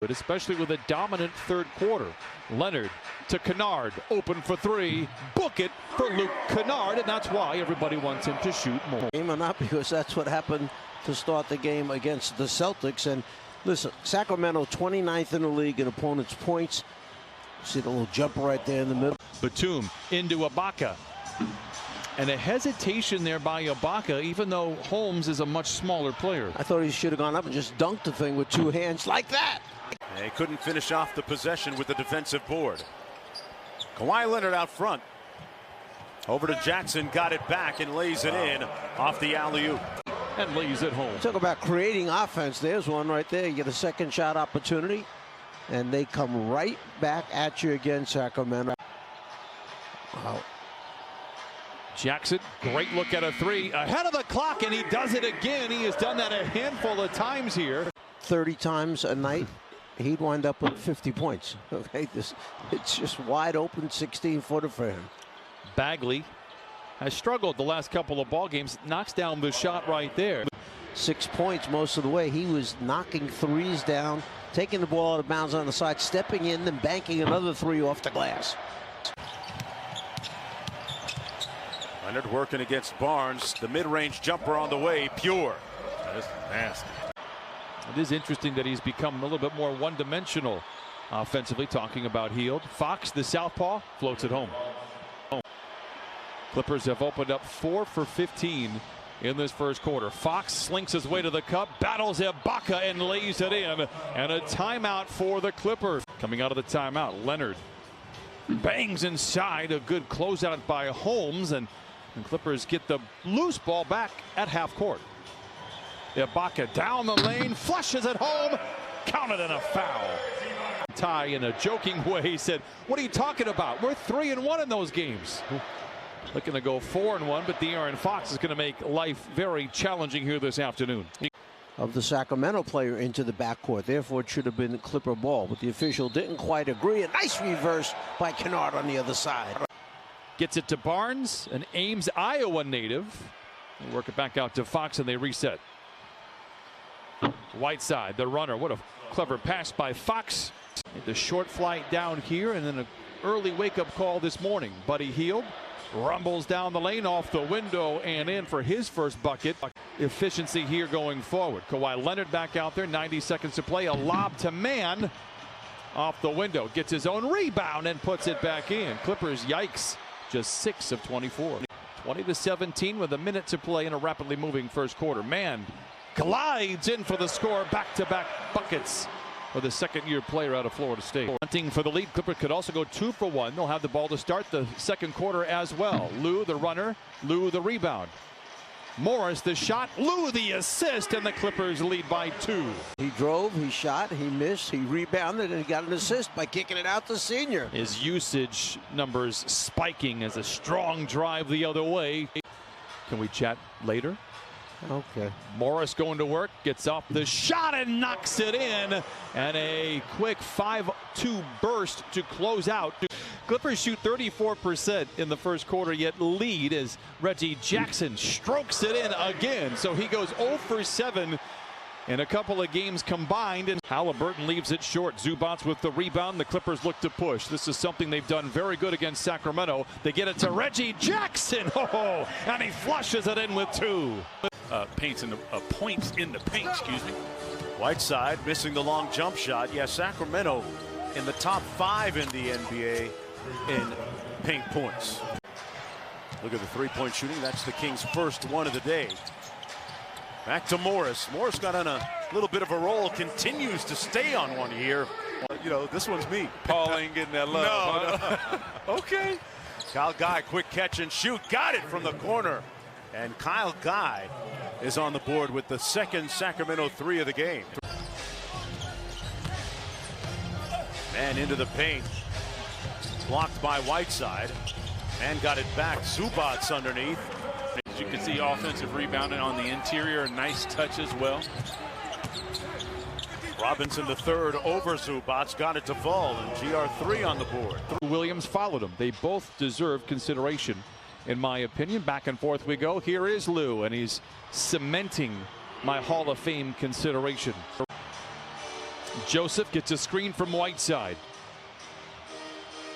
But especially with a dominant third quarter. Leonard to Kennard, open for three, book it for Luke Kennard, and that's why everybody wants him to shoot more. Game or not, because that's what happened to start the game against the Celtics. And listen, Sacramento 29th in the league in opponents' points. See the little jumper right there in the middle. Batum into Ibaka. And a hesitation there by Ibaka, even though Holmes is a much smaller player. I thought he should have gone up and just dunked the thing with two hands like that. They couldn't finish off the possession with the defensive board. Kawhi Leonard out front. Over to Jackson, got it back and lays it in off the alley-oop. And lays it home. Talk about creating offense. There's one right there. You get a second shot opportunity, and they come right back at you again, Sacramento. Wow. Jackson, great look at a three, ahead of the clock, and he does it again. He has done that a handful of times here. 30 times a night, he'd wind up with 50 points. Okay, it's just wide open 16-footer for him. Bagley has struggled the last couple of ball games, knocks down the shot right there. 6 points most of the way. He was knocking threes down, taking the ball out of bounds on the side, stepping in, then banking another three off the glass. Leonard working against Barnes. The mid-range jumper on the way, pure. That is nasty. It is interesting that he's become a little bit more one-dimensional offensively, talking about Hield. Fox, the southpaw, floats it home. Clippers have opened up 4 for 15 in this first quarter. Fox slinks his way to the cup, battles Ibaka and lays it in. And a timeout for the Clippers. Coming out of the timeout, Leonard bangs inside. A good closeout by Holmes, and Clippers get the loose ball back at half court. Ibaka down the lane, flushes it home, counted in a foul. Ty, in a joking way, said, "What are you talking about? We're 3-1 in those games." Looking to go 4-1, but De'Aaron Fox is going to make life very challenging here this afternoon. Of the Sacramento player into the backcourt. Therefore, it should have been Clipper ball, but the official didn't quite agree. A nice reverse by Kennard on the other side. Gets it to Barnes, an Ames, Iowa native. They work it back out to Fox, and they reset. Whiteside, the runner. What a clever pass by Fox. The short flight down here, and then an early wake-up call this morning. Buddy Hield rumbles down the lane, off the window and in for his first bucket. Efficiency here going forward. Kawhi Leonard back out there, 90 seconds to play. A lob to Man off the window. Gets his own rebound and puts it back in. Clippers, yikes, just 6 of 24. 20-17 with a minute to play in a rapidly moving first quarter. Man glides in for the score. Back-to-back buckets for the second-year player out of Florida State. Hunting for the lead. Clippers could also go 2 for 1. They'll have the ball to start the second quarter as well. Lou, the runner. Lou, the rebound. Morris, the shot. Lou, the assist, and the Clippers lead by 2. He drove, he shot, he missed, he rebounded, and he got an assist by kicking it out to Senior. His usage numbers spiking as a strong drive the other way. Can we chat later? Okay. Morris going to work, gets off the shot and knocks it in. And a quick 5-2 burst to close out. Clippers shoot 34% in the first quarter, yet lead as Reggie Jackson strokes it in again. So he goes 0 for 7 in a couple of games combined. And Halliburton leaves it short. Zubats with the rebound. The Clippers look to push. This is something they've done very good against Sacramento. They get it to Reggie Jackson. Oh, and he flushes it in with 2. Points in the paint, excuse me. Whiteside missing the long jump shot. Yeah, Sacramento in the top 5 in the NBA in paint points. Look at the three-point shooting. That's the Kings' first one of the day. Back to Morris. Morris got on a little bit of a roll, continues to stay on one here. You know, this one's me. Paul ain't getting that love. No. Okay. Kyle Guy, quick catch and shoot. Got it from the corner. And Kyle Guy is on the board with the second Sacramento 3 of the game. Man into the paint. Blocked by Whiteside. And got it back. Zubats underneath. As you can see, offensive rebounding on the interior. Nice touch as well. Robinson the third over Zubats. Got it to fall. And GR3 on the board. Williams followed him. They both deserve consideration, in my opinion. Back and forth we go. Here is Lou, and he's cementing my Hall of Fame consideration. Joseph gets a screen from Whiteside.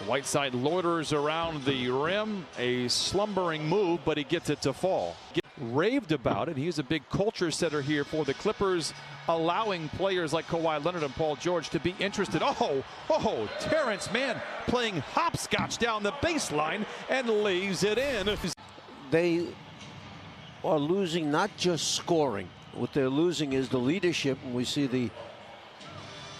Whiteside loiters around the rim, a slumbering move, but he gets it to fall. Raved about it. He's a big culture setter here for the Clippers, allowing players like Kawhi Leonard and Paul George to be interested. Oh, Terrence Mann playing hopscotch down the baseline and lays it in. They are losing not just scoring. What they're losing is the leadership, and we see the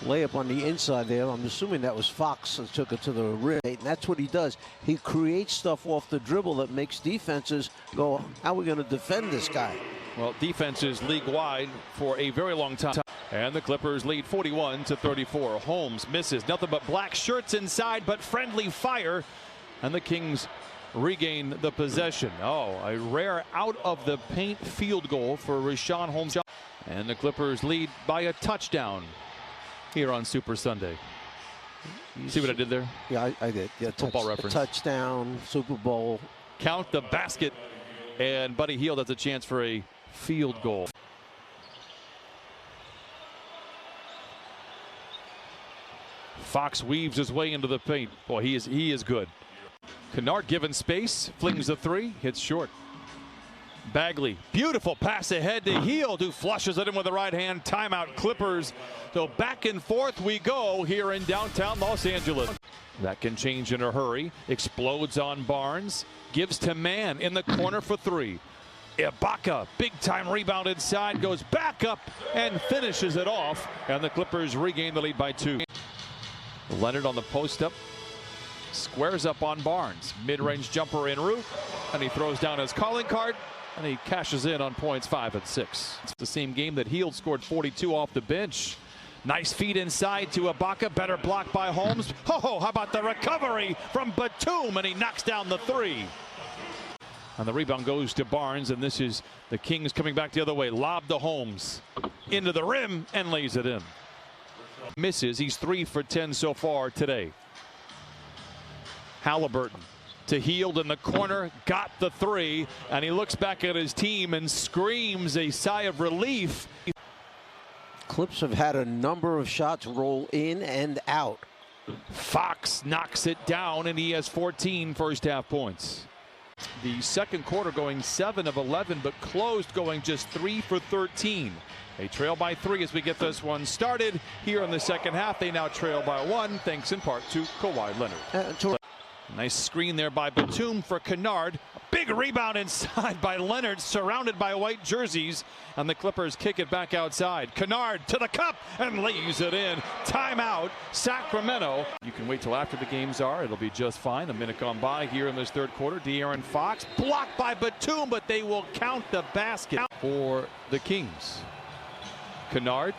layup on the inside there. I'm assuming that was Fox that took it to the rim. And that's what he does. He creates stuff off the dribble that makes defenses go, how are we going to defend this guy? Well, defenses league-wide for a very long time. And the Clippers lead 41-34. Holmes misses. Nothing but black shirts inside, but friendly fire. And the Kings regain the possession. Oh, a rare out-of-the-paint field goal for Richaun Holmes. And the Clippers lead by a touchdown here on Super Sunday. You see what I did there? Yeah, I did. Yeah, football reference. Touchdown, Super Bowl. Count the basket, and Buddy Hield has a chance for a field goal. Fox weaves his way into the paint. Boy, he is good. Kennard given space, flings the three, hits short. Bagley, beautiful pass ahead to Hield, who flushes it in with the right hand. Timeout, Clippers. So back and forth we go here in downtown Los Angeles. That can change in a hurry. Explodes on Barnes. Gives to Mann in the corner for three. Ibaka, big time rebound inside, goes back up and finishes it off. And the Clippers regain the lead by 2. Leonard on the post up. Squares up on Barnes. Mid-range jumper en route. And he throws down his calling card. And he cashes in on points 5 and 6. It's the same game that Hield scored 42 off the bench. Nice feed inside to Ibaka. Better block by Holmes. How about the recovery from Batum? And he knocks down the three. And the rebound goes to Barnes. And this is the Kings coming back the other way. Lob to Holmes. Into the rim and lays it in. Misses. He's 3 for 10 so far today. Halliburton to Hield in the corner, got the three, and he looks back at his team and screams a sigh of relief. Clips have had a number of shots roll in and out. Fox knocks it down, and he has 14 first half points. The second quarter going 7 of 11, but closed going just 3 for 13. They trail by 3 as we get this one started. Here in the second half, they now trail by 1, thanks in part to Kawhi Leonard. Nice screen there by Batum for Kennard. Big rebound inside by Leonard, surrounded by white jerseys. And the Clippers kick it back outside. Kennard to the cup and lays it in. Timeout, Sacramento. You can wait till after the games are. It'll be just fine. A minute gone by here in this third quarter. De'Aaron Fox blocked by Batum, but they will count the basket for the Kings. Kennard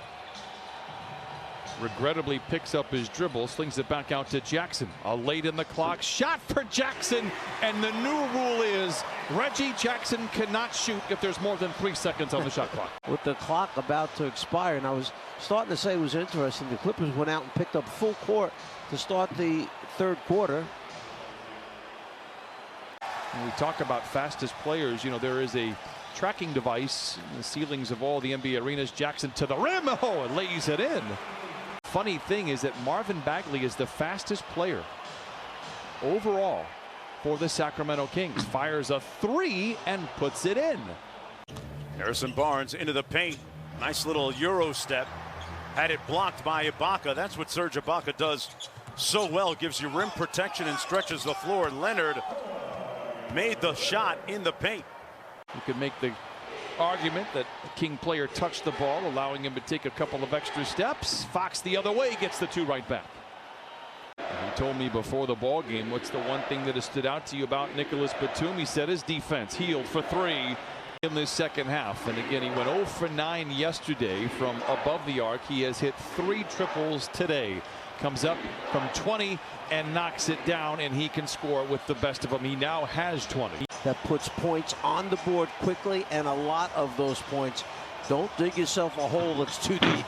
regrettably picks up his dribble, slings it back out to Jackson. A late in the clock shot for Jackson, and the new rule is Reggie Jackson cannot shoot if there's more than 3 seconds on the shot clock. With the clock about to expire, and I was starting to say it was interesting, the Clippers went out and picked up full court to start the third quarter. When we talk about fastest players, you know, there is a tracking device in the ceilings of all the NBA arenas. Jackson to the rim, and lays it in. Funny thing is that Marvin Bagley is the fastest player overall for the Sacramento Kings. Fires a three and puts it in. Harrison Barnes into the paint. Nice little Euro step. Had it blocked by Ibaka. That's what Serge Ibaka does so well. Gives you rim protection and stretches the floor. Leonard made the shot in the paint. You could make the argument that the King player touched the ball, allowing him to take a couple of extra steps. Fox the other way gets the 2 right back. And he told me before the ball game, what's the one thing that has stood out to you about Nicholas Batum? He said his defense. Hield for 3 in this second half. And again, he went 0 for 9 yesterday from above the arc. He has hit 3 triples today. Comes up from 20 and knocks it down, and he can score with the best of them. He now has 20. That puts points on the board quickly, and a lot of those points. Don't dig yourself a hole that's too deep.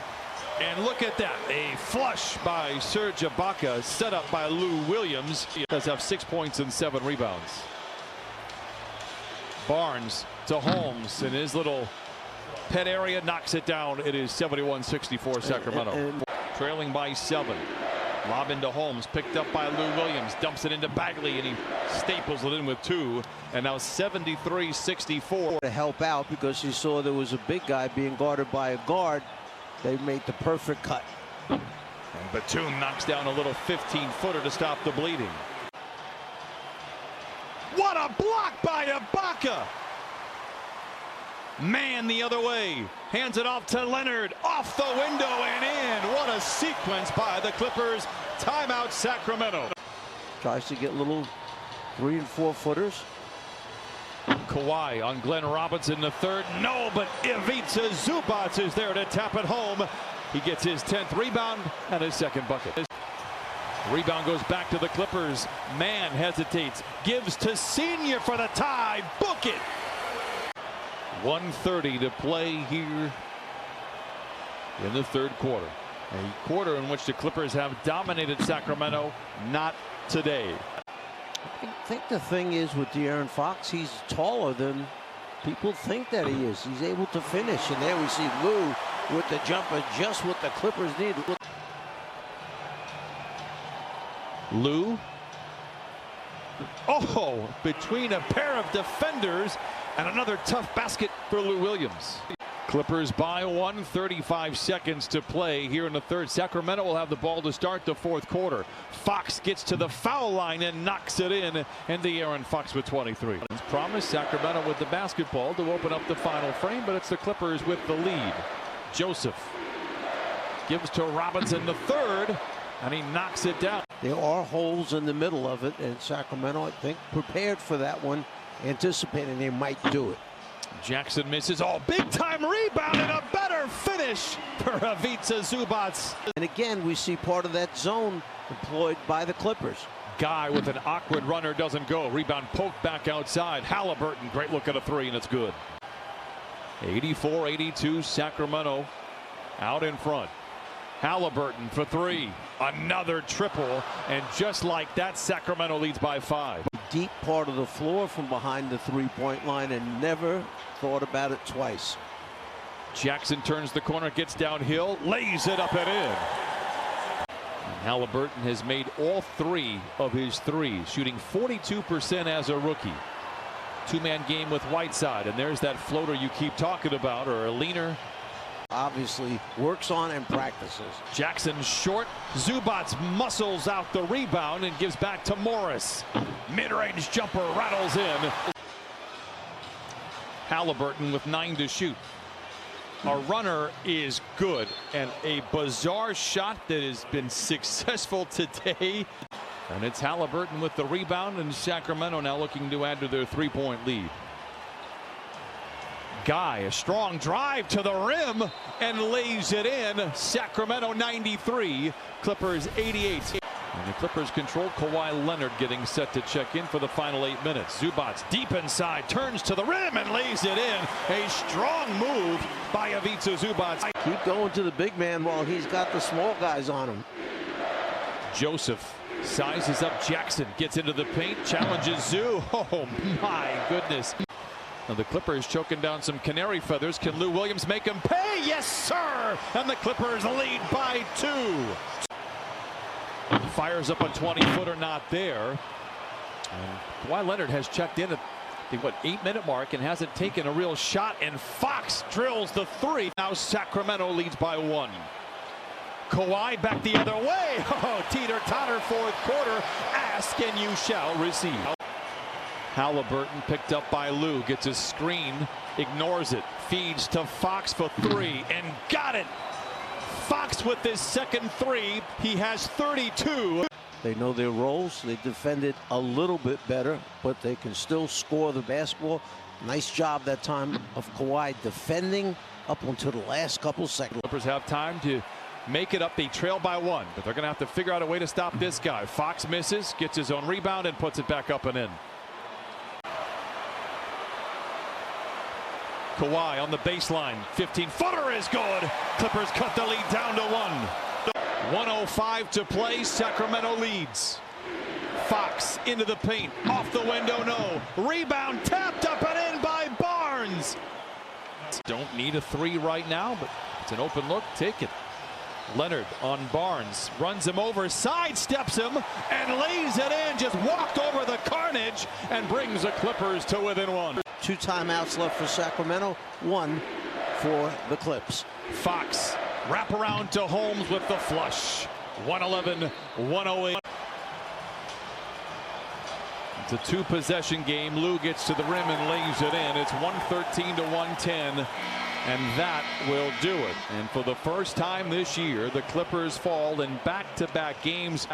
And look at that, a flush by Serge Ibaka, set up by Lou Williams. He does have 6 points and 7 rebounds. Barnes to Holmes in his little pet area, knocks it down. It is 71-64 Sacramento. trailing by 7. Lob into Holmes, picked up by Lou Williams, dumps it into Bagley, and he staples it in with 2. And now 73-64. To help out because he saw there was a big guy being guarded by a guard. They made the perfect cut. And Batum knocks down a little 15-footer to stop the bleeding. What a block by Ibaka! Man the other way, hands it off to Leonard, off the window and in. What a sequence by the Clippers. Timeout Sacramento. Tries to get little 3- and 4-footers. Kawhi on Glenn Robinson the third. No, but Ivica Zubac is there to tap it home. He gets his 10th rebound and his second bucket. Rebound goes back to the Clippers. Man hesitates, gives to Senior for the tie. Book it. 1:30 to play here in the third quarter. A quarter in which the Clippers have dominated Sacramento. Not today. I think the thing is with De'Aaron Fox, he's taller than people think that he is. He's able to finish. And there we see Lou with the jumper, just what the Clippers need. Lou. Oh, between a pair of defenders and another tough basket for Lou Williams. Clippers by 1, 35 seconds to play here in the third. Sacramento will have the ball to start the fourth quarter. Fox gets to the foul line and knocks it in, and De'Aaron Fox with 23. It's promised Sacramento with the basketball to open up the final frame, but it's the Clippers with the lead. Joseph gives to Robinson the third, and he knocks it down. There are holes in the middle of it, and Sacramento, I think, prepared for that one, anticipating they might do it. Jackson misses. Oh, big time rebound and a better finish for Ivica Zubac. And again, we see part of that zone employed by the Clippers. Guy with an awkward runner doesn't go. Rebound poked back outside. Halliburton, great look at a 3, and it's good. 84-82, Sacramento out in front. Halliburton for 3. Another triple, and just like that, Sacramento leads by 5. Deep part of the floor from behind the three-point line and never thought about it twice. Jackson turns the corner, gets downhill, lays it up and in. And Halliburton has made all 3 of his threes, shooting 42% as a rookie. Two-man game with Whiteside, and there's that floater you keep talking about, or a leaner. Obviously works on and practices. Jackson short. Zubac muscles out the rebound and gives back to Morris. Mid-range jumper rattles in. Halliburton with 9 to shoot. A runner is good, and a bizarre shot that has been successful today. And it's Halliburton with the rebound, and Sacramento now looking to add to their 3-point lead. Guy, a strong drive to the rim and lays it in. Sacramento 93, Clippers 88. And the Clippers control. Kawhi Leonard getting set to check in for the final 8 minutes. Zubac deep inside, turns to the rim and lays it in. A strong move by Ivica Zubac. Keep going to the big man while he's got the small guys on him. Joseph sizes up Jackson, gets into the paint, challenges Zoo. Oh my goodness. Now the Clippers choking down some canary feathers. Can Lou Williams make him pay? Yes, sir! And the Clippers lead by 2. Fires up a 20-footer, not there. And Kawhi Leonard has checked in at the 8-minute mark and hasn't taken a real shot. And Fox drills the 3. Now Sacramento leads by 1. Kawhi back the other way. Oh, teeter-totter fourth quarter. Ask and you shall receive. Halliburton picked up by Lou, gets a screen, ignores it, feeds to Fox for 3, and got it. Fox with his second 3. He has 32. They know their roles. They defended a little bit better, but they can still score the basketball. Nice job that time of Kawhi defending up until the last couple seconds. Clippers have time to make it up. They trail by 1, but they're going to have to figure out a way to stop this guy. Fox misses, gets his own rebound, and puts it back up and in. Kawhi on the baseline, 15-footer is good. Clippers cut the lead down to 1. 1:05 to play. Sacramento leads. Fox into the paint, off the window, no. Rebound tapped up and in by Barnes. Don't need a 3 right now, but it's an open look. Take it. Leonard on Barnes, runs him over, sidesteps him, and lays it in. Just walked over the carnage and brings the Clippers to within one. 2 timeouts left for Sacramento, 1 for the Clips. Fox wrap around to Holmes with the flush. 111-108. It's a 2-possession game. Lou gets to the rim and lays it in. It's 113-110. And that will do it. And for the first time this year, the Clippers fall in back-to-back games.